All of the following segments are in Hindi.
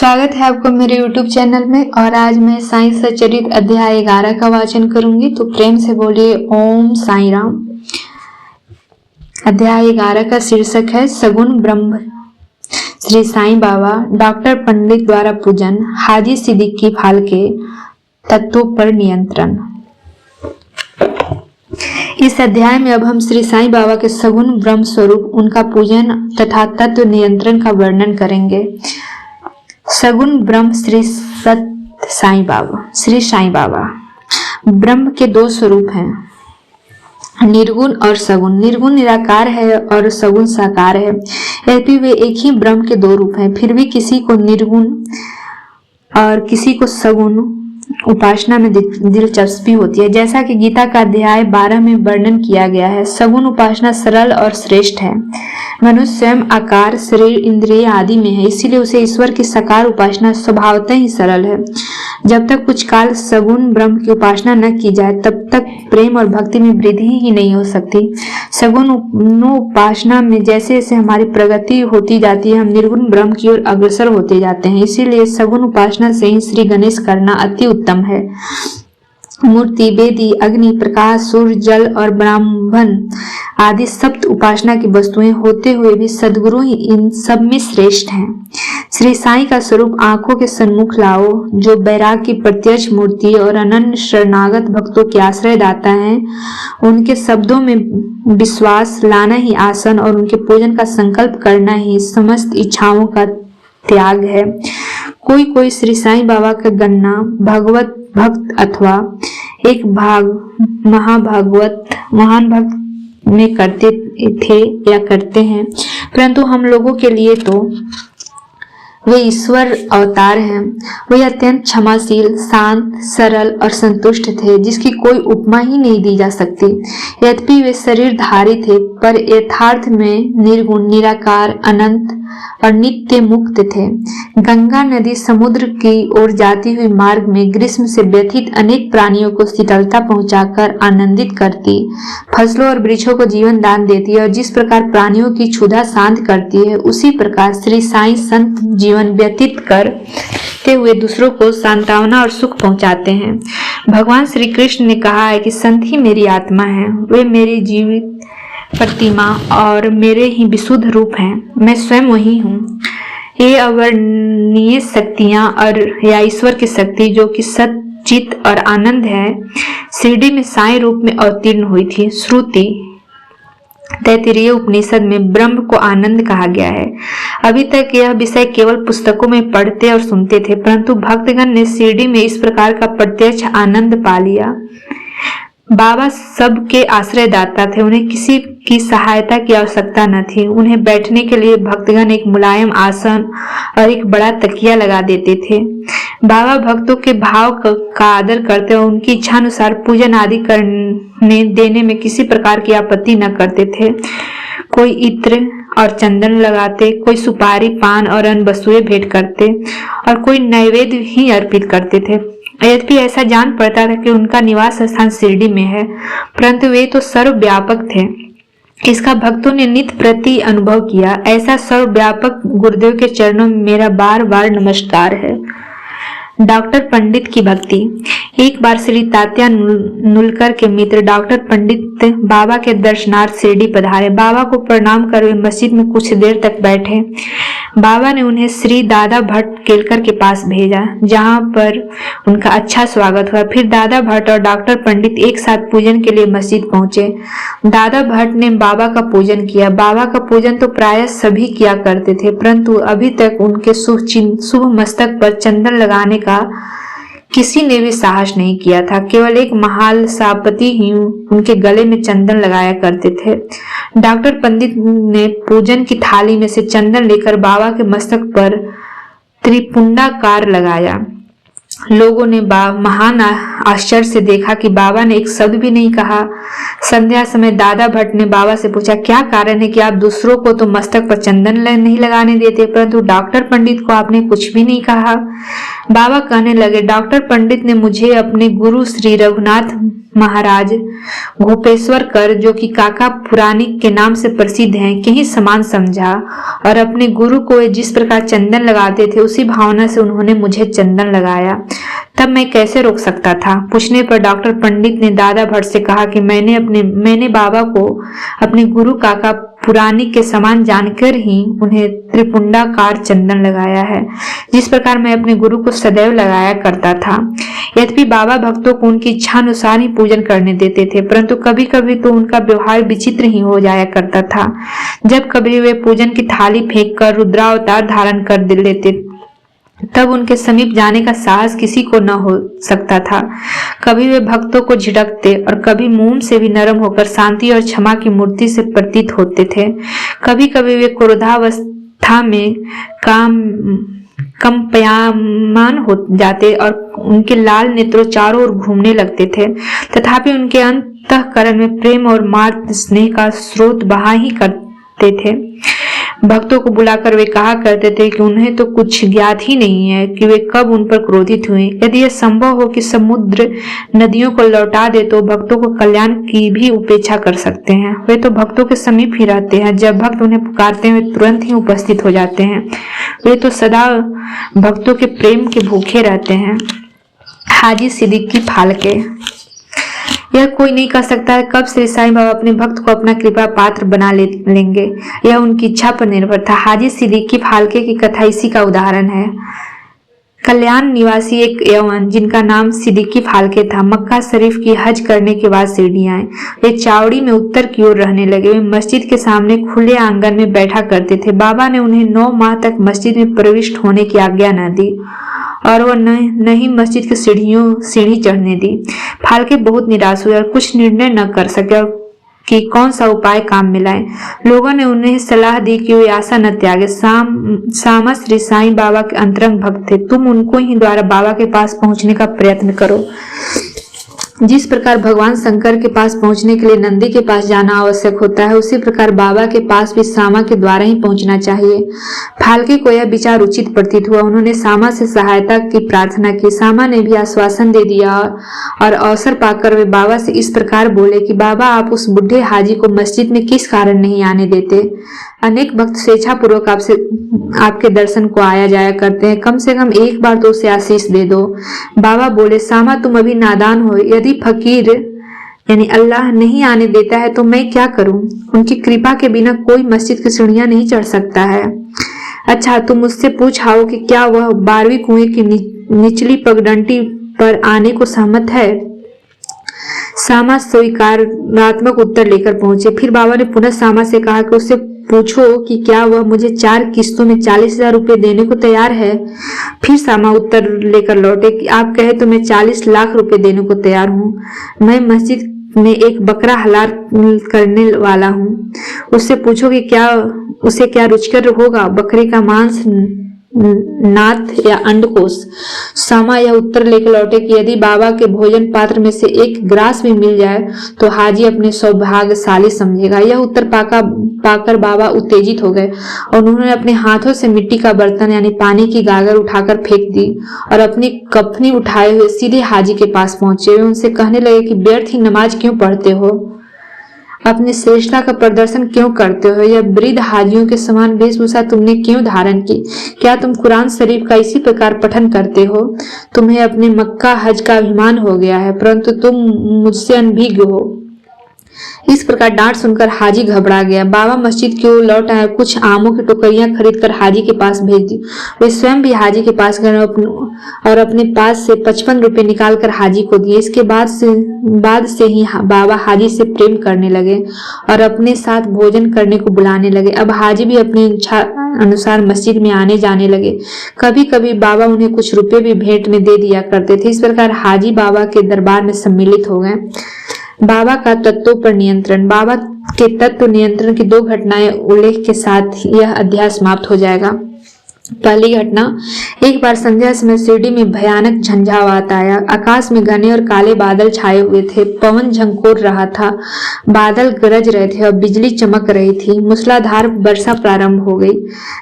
स्वागत है आपको मेरे YouTube चैनल में। और आज मैं साईं सच्चरित्र अध्याय 11 का वाचन करूंगी, तो प्रेम से बोलिए ओम साईं राम। अध्याय 11 का शीर्षक है सगुण ब्रह्म। श्री साईं बाबा डॉक्टर पंडित द्वारा पूजन, हाजी सिद्दीकी फाल्के तत्वों पर नियंत्रण। इस अध्याय में अब हम श्री साईं बाबा के सगुण ब्रह्म स्वरूप, उनका पूजन तथा तत्व नियंत्रण का वर्णन करेंगे। सगुण ब्रह्म श्री सत साईं बाबा। श्री साईं बाबा ब्रह्म के दो स्वरूप हैं, निर्गुण और सगुण। निर्गुण निराकार है और सगुण साकार है। यद्यपि वे एक ही ब्रह्म के दो रूप हैं, फिर भी किसी को निर्गुण और किसी को सगुण उपासना में दिलचस्पी होती है। जैसा कि गीता का अध्याय 12 में वर्णन किया गया है, सगुण उपासना सरल और श्रेष्ठ है। मनुष्य स्वयं आकार, शरीर, इंद्रिय आदि में है, इसीलिए उसे ईश्वर की साकार उपासना स्वभावतः ही सरल है। जब तक कुछ काल सगुण ब्रह्म की उपासना न की जाए, तब तक प्रेम और भक्ति में वृद्धि ही नहीं हो सकती। सगुण उपासना में जैसे जैसे हमारी प्रगति होती जाती है, हम निर्गुण ब्रह्म की ओर अग्रसर होते जाते हैं। इसीलिए सगुण उपासना से ही श्री गणेश करना अति उत्तम है। मूर्ति, वेदी, अग्नि, प्रकाश, सूर्य, जल और ब्राह्मण आदि सप्त उपासना की वस्तुएं होते हुए भी सद्गुरु ही इन सब में श्रेष्ठ हैं। श्री साईं का स्वरूप आंखों के सन्मुख लाओ, जो बैराग की प्रत्यक्ष मूर्ति और अनन्य शरणागत भक्तों के आश्रय दाता हैं। उनके शब्दों में विश्वास लाना ही आसन और उनके पूजन का संकल्प करना ही समस्त इच्छाओं का त्याग है। कोई कोई श्री साईं बाबा का गणना भगवत भक्त अथवा एक महान भक्त में करते थे या करते हैं, परंतु हम लोगों के लिए तो वे ईश्वर अवतार हैं। वे अत्यंत क्षमाशील, शांत, सरल और संतुष्ट थे, जिसकी कोई उपमा ही नहीं दी जा सकती। यद्यपि वे शरीरधारी थे, पर यथार्थ में निर्गुण, निराकार, अनंत और नित्य मुक्त थे। गंगा नदी समुद्र की ओर जाती हुई मार्ग में ग्रीष्म से व्यथित अनेक प्राणियों को शीतलता पहुंचाकर आनंदित करती, फसलों और वृक्षों को जीवन दान देती है और जिस प्रकार प्राणियों की क्षुधा शांत करती है, उसी प्रकार श्री साईं संत जीवन व्यतीत करते हुए दूसरों को सांत्वना और सुख पहुंचाते हैं। भगवान श्री कृष्ण ने कहा है कि संत ही मेरी आत्मा है, वे मेरी जीवित प्रतिमा और मेरे ही विशुद्ध रूप हैं। मैं स्वयं वही हूँ। ये अवर्णनीय शक्तियाँ और या ईश्वर की शक्ति, जो कि सच्चित और आनंद है, शिरडी में साईं रूप में अवतीर्ण हुई थी। श्रुति तैत्तिरीय उपनिषद में ब्रह्म को आनंद कहा गया है। अभी तक यह विषय केवल पुस्तकों में पढ़ते और सुनते थे, परंतु भक्तगण ने शिरडी में इस प्रकार का प्रत्यक्ष आनंद पा लिया। बाबा सबके आश्रयदाता थे, उन्हें किसी की सहायता की आवश्यकता न थी। उन्हें बैठने के लिए भक्तगण एक मुलायम आसन और एक बड़ा तकिया लगा देते थे। बाबा भक्तों के भाव का आदर करते और उनकी इच्छा अनुसार पूजन आदि करने देने में किसी प्रकार की आपत्ति न करते थे। कोई इत्र और चंदन लगाते, कोई सुपारी, पान और अन्य वस्तुएं भेंट करते और कोई नैवेद्य ही अर्पित करते थे। यद्यपि ऐसा जान पड़ता था कि उनका निवास स्थान शिरडी में है, परंतु वे तो सर्वव्यापक थे। इसका भक्तों ने नित्य प्रति अनुभव किया। ऐसा सर्वव्यापक गुरुदेव के चरणों में मेरा बार बार नमस्कार है। डॉक्टर पंडित की भक्ति। एक बार श्री तात्या नुलकर के मित्र डॉक्टर पंडित बाबा के दर्शनार्थ शिरडी पधारे। बाबा को प्रणाम कर वे मस्जिद में कुछ देर तक बैठे। बाबा ने उन्हें श्री दादा भट्ट केलकर के पास भेजा, जहां पर उनका अच्छा स्वागत हुआ। फिर दादा भट्ट और डॉक्टर पंडित एक साथ पूजन के लिए मस्जिद पहुंचे। दादा भट्ट ने बाबा का पूजन किया। बाबा का पूजन तो प्रायः सभी किया करते थे, परंतु अभी तक उनके शुभ मस्तक पर चंदन लगाने का किसी ने भी साहस नहीं किया था। केवल एक महाल सापति ही उनके गले में चंदन लगाया करते थे। डॉक्टर पंडित ने पूजन की थाली में से चंदन लेकर बाबा के मस्तक पर त्रिपुंडाकार लगाया। लोगों ने महान आश्चर्य से देखा कि बाबा ने एक शब्द भी नहीं कहा। संध्या समय दादा भट्ट ने बाबा से पूछा, क्या कारण है कि आप दूसरों को तो मस्तक पर चंदन नहीं लगाने देते, परंतु डॉक्टर पंडित को आपने कुछ भी नहीं कहा। बाबा कहने लगे, डॉक्टर पंडित ने मुझे अपने गुरु श्री रघुनाथ महाराज गोपेश्वर कर, जो कि काका पुराणिक के नाम से प्रसिद्ध हैं, के ही समान समझा और अपने गुरु को वे जिस प्रकार चंदन लगाते थे उसी भावना से उन्होंने मुझे चंदन लगाया। तब मैं कैसे रोक सकता था। पूछने पर डॉक्टर पंडित ने दादा भट्ट से कहा कि मैंने बाबा को अपने गुरु काका पुराणिक के समान जानकर ही उन्हें त्रिपुंडाकार चंदन लगाया है, जिस प्रकार मैं अपने गुरु को सदैव लगाया करता था। यद्यपि बाबा भक्तों को उनकी इच्छा अनुसार ही पूजन करने देते थे, परंतु कभी कभी तो उनका व्यवहार विचित्र ही हो जाया करता था। जब कभी वे पूजन की थाली फेंक कर रुद्रावतार धारण कर लेते, तब उनके समीप जाने का साहस किसी को न हो सकता था। कभी वे भक्तों को झिड़कते और कभी मोम से भी नरम होकर शांति और क्षमा की मूर्ति से प्रतीत होते थे। कभी कभी वे क्रोधावस्था में कंपायमान हो जाते और उनके लाल नेत्रों चारों ओर घूमने लगते थे, तथापि उनके अंतःकरण में प्रेम और मार्ग स्नेह का स्रोत बहा ही करते थे। भक्तों को बुलाकर वे कहा करते थे कि उन्हें तो कुछ ज्ञात ही नहीं है कि वे कब उन पर क्रोधित हुए। यदि यह संभव हो कि समुद्र नदियों को लौटा दे तो भक्तों को कल्याण की भी उपेक्षा कर सकते हैं। वे तो भक्तों के समीप ही रहते हैं, जब भक्त उन्हें पुकारते हैं वे तुरंत ही उपस्थित हो जाते हैं। वे तो सदा भक्तों के प्रेम के भूखे रहते हैं। हाजी सिद्दीकी फाल्के। यह कोई नहीं कह सकता है कब श्री साईं बाबा अपने भक्त को अपना कृपा पात्र बना लेंगे, यह उनकी इच्छा पर निर्भर था। हाजी सिद्दीकी फाल्के की कथा इसी का उदाहरण है। कल्याण निवासी एक यवन जिनका नाम सिद्दीकी फाल्के था, मक्का शरीफ की हज करने के बाद शिरडी आए। वे चावड़ी में उत्तर की ओर रहने लगे। वे मस्जिद के सामने खुले आंगन में बैठा करते थे। बाबा ने उन्हें 9 माह तक मस्जिद में प्रविष्ट होने की आज्ञा न दी और वह न ही मस्जिद की सीढ़ी चढ़ने दी। फाल्के बहुत निराश हुए और कुछ निर्णय न कर सके और कि कौन सा उपाय काम में लाए। लोगों ने उन्हें सलाह दी कि वे आशा न त्यागे। सामा श्री साईं बाबा के अंतरंग भक्त थे, तुम उनको ही द्वारा बाबा के पास पहुंचने का प्रयत्न करो। जिस प्रकार भगवान शंकर के पास पहुंचने के लिए नंदी के पास जाना आवश्यक होता है, उसी प्रकार बाबा के पास भी सामा के द्वारा ही पहुंचना चाहिए। फाल्के को यह विचार उचित प्रतीत हुआ। उन्होंने सामा से सहायता की प्रार्थना की। सामा ने भी आश्वासन दे दिया और अवसर पाकर वे बाबा से इस प्रकार बोले कि बाबा, आप उस बुढ़े हाजी को मस्जिद में किस कारण नहीं आने देते? अनेक भक्त स्वेच्छापूर्वक आपके दर्शन को आया जाया करते हैं, कम से कम एक बार तो उसे आशीष दे दो। बाबा बोले, सामा तुम अभी नादान हो। यदि फकीर यानी अल्लाह नहीं आने देता है तो मैं क्या करूं? उनकी कृपा के बिना कोई मस्जिद की सीढ़ियां नहीं चढ़ सकता है। अच्छा, तुम उससे पूछाओ कि क्या वह 12वीं कुएं की निचली पगडंडी पर आने को सहमत है। सामा स्वीकारात्मक उत्तर लेकर पहुंचे। फिर बाबा ने पुनः सामा से कहा कि उससे पूछो कि क्या वह मुझे 4 किस्तों में 40,000 रुपए देने को तैयार है। फिर सामा उत्तर लेकर लौटे कि आप कहे तो मैं 40 लाख रुपए देने को तैयार हूँ। मैं मस्जिद में एक बकरा हलाल करने वाला हूँ। उससे पूछो कि क्या उसे क्या रुचिकर होगा, बकरे का मांस, नाथ या अंडकोश। सामा यह उत्तर लेकर लौटे कि यदि बाबा के भोजन पात्र में से एक ग्रास भी मिल जाए तो हाजी अपने सौभाग्यशाली समझेगा। यह उत्तर पाकर बाबा उत्तेजित हो गए और उन्होंने अपने हाथों से मिट्टी का बर्तन यानी पानी की गागर उठाकर फेंक दी और अपनी कफनी उठाए हुए सीधे हाजी के पास पहुंचे। वे उनसे कहने लगे कि व्यर्थ ही नमाज क्यों पढ़ते हो, अपनी श्रेष्ठता का प्रदर्शन क्यों करते हो? यह वृद्ध हाजियों के समान वेशभूषा तुमने क्यों धारण की? क्या तुम कुरान शरीफ का इसी प्रकार पठन करते हो? तुम्हें अपने मक्का हज का अभिमान हो गया है, परंतु तुम मुझसे अनभिज्ञ हो। इस प्रकार डांट सुनकर हाजी घबरा गया। बाबा मस्जिद की ओर लौट आए। कुछ आमों की टोकरियां खरीदकर हाजी के पास भेज दी। वे स्वयं भी हाजी के पास गए और अपने पास से 55 रुपए निकालकर हाजी को दिए। इसके बाद से ही बाबा हाजी से प्रेम करने लगे और अपने साथ भोजन करने को बुलाने लगे। अब हाजी भी अपनी इच्छा अनुसार मस्जिद में आने जाने लगे। कभी कभी बाबा उन्हें कुछ रुपए भी भेंट में दे दिया करते थे। इस प्रकार हाजी बाबा के दरबार में सम्मिलित हो गए। बाबा का तत्वों पर नियंत्रण। बाबा के तत्व नियंत्रण की 2 घटनाएं उल्लेख के साथ यह अध्याय समाप्त हो जाएगा। पहली घटना, एक बार संध्या समय शिरडी में भयानक झंझावात आया। आकाश में घने और काले बादल छाए हुए थे। पवन झंकोर रहा था, बादल गरज रहे थे और बिजली चमक रही थी। मूसलाधार वर्षा प्रारंभ हो गई।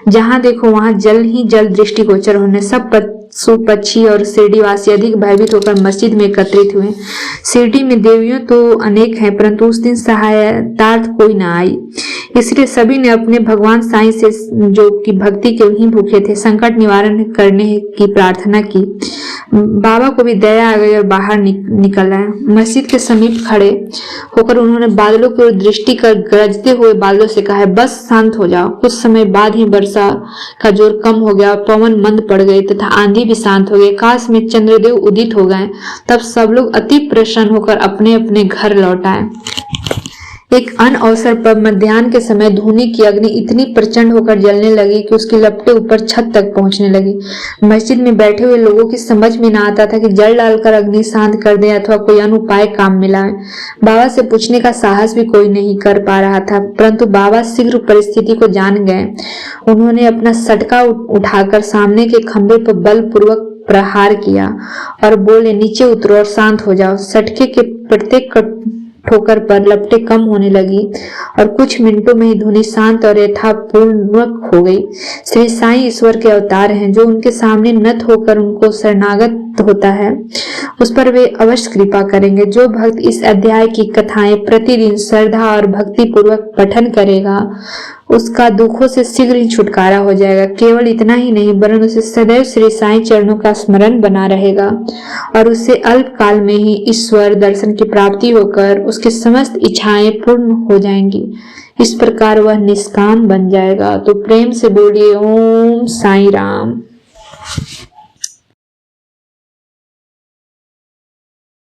जहां देखो वहां जल ही जल दृष्टिगोचर होने सब पशु पक्षी और शिरडी वासी अधिक भयभीत होकर मस्जिद में एकत्रित हुए। शिरडी में देवियों तो अनेक हैं, परंतु उस दिन सहायतार्थ कोई न आई। इसलिए सभी ने अपने भगवान साईं से, जो कि भक्ति के ही भूखे थे, संकट निवारण करने की प्रार्थना की। बाबा को भी दया आ गई और बाहर निकल आए। मस्जिद के समीप खड़े होकर उन्होंने बादलों की ओर दृष्टि कर गरजते हुए बादलों से कहा, बस शांत हो जाओ। कुछ समय बाद ही वर्षा का जोर कम हो गया और पवन मंद पड़ गई तथा आंधी भी शांत हो गई। आकाश में चंद्रदेव उदित हो गए। तब सब लोग अति प्रसन्न होकर अपने अपने घर लौट आए। एक अन्य अवसर पर मध्याह्न के समय धूनी की अग्नि इतनी प्रचंड होकर जलने लगी कि उसकी लपटें ऊपर छत तक पहुंचने लगी। मस्जिद में बैठे हुए लोगों की समझ में न आता था कि जल डालकर अग्नि शांत कर दें अथवा कोई अन्य उपाय काम में लाएं। बाबा से पूछने का साहस भी कोई नहीं कर पा रहा था, परंतु बाबा शीघ्र परिस्थिति को जान गए। उन्होंने अपना सटका उठाकर सामने के खंभे पर बलपूर्वक प्रहार किया और बोले, नीचे उतरो और शांत हो जाओ। सटके के प्रत्येक ठोकर पर लपटें कम होने लगी और कुछ मिनटों में ही ध्वनि शांत और यथापूर्ण हो गई। श्री साईं ईश्वर के अवतार हैं। जो उनके सामने नत होकर उनको शरणागत होता है उस पर वे अवश्य कृपा करेंगे। जो भक्त इस अध्याय की कथाएं प्रतिदिन श्रद्धा और भक्ति पूर्वक पठन करेगा उसका दुखों से शीघ्र ही छुटकारा हो जाएगा। केवल इतना ही नहीं, वरन उसे सदैव श्री साईं चरणों का स्मरण बना रहेगा और उससे अल्प काल में ही ईश्वर दर्शन की प्राप्ति होकर उसकी समस्त इच्छाएं पूर्ण हो जाएंगी। इस प्रकार वह निष्काम बन जाएगा। तो प्रेम से बोलिए ओम साईं राम।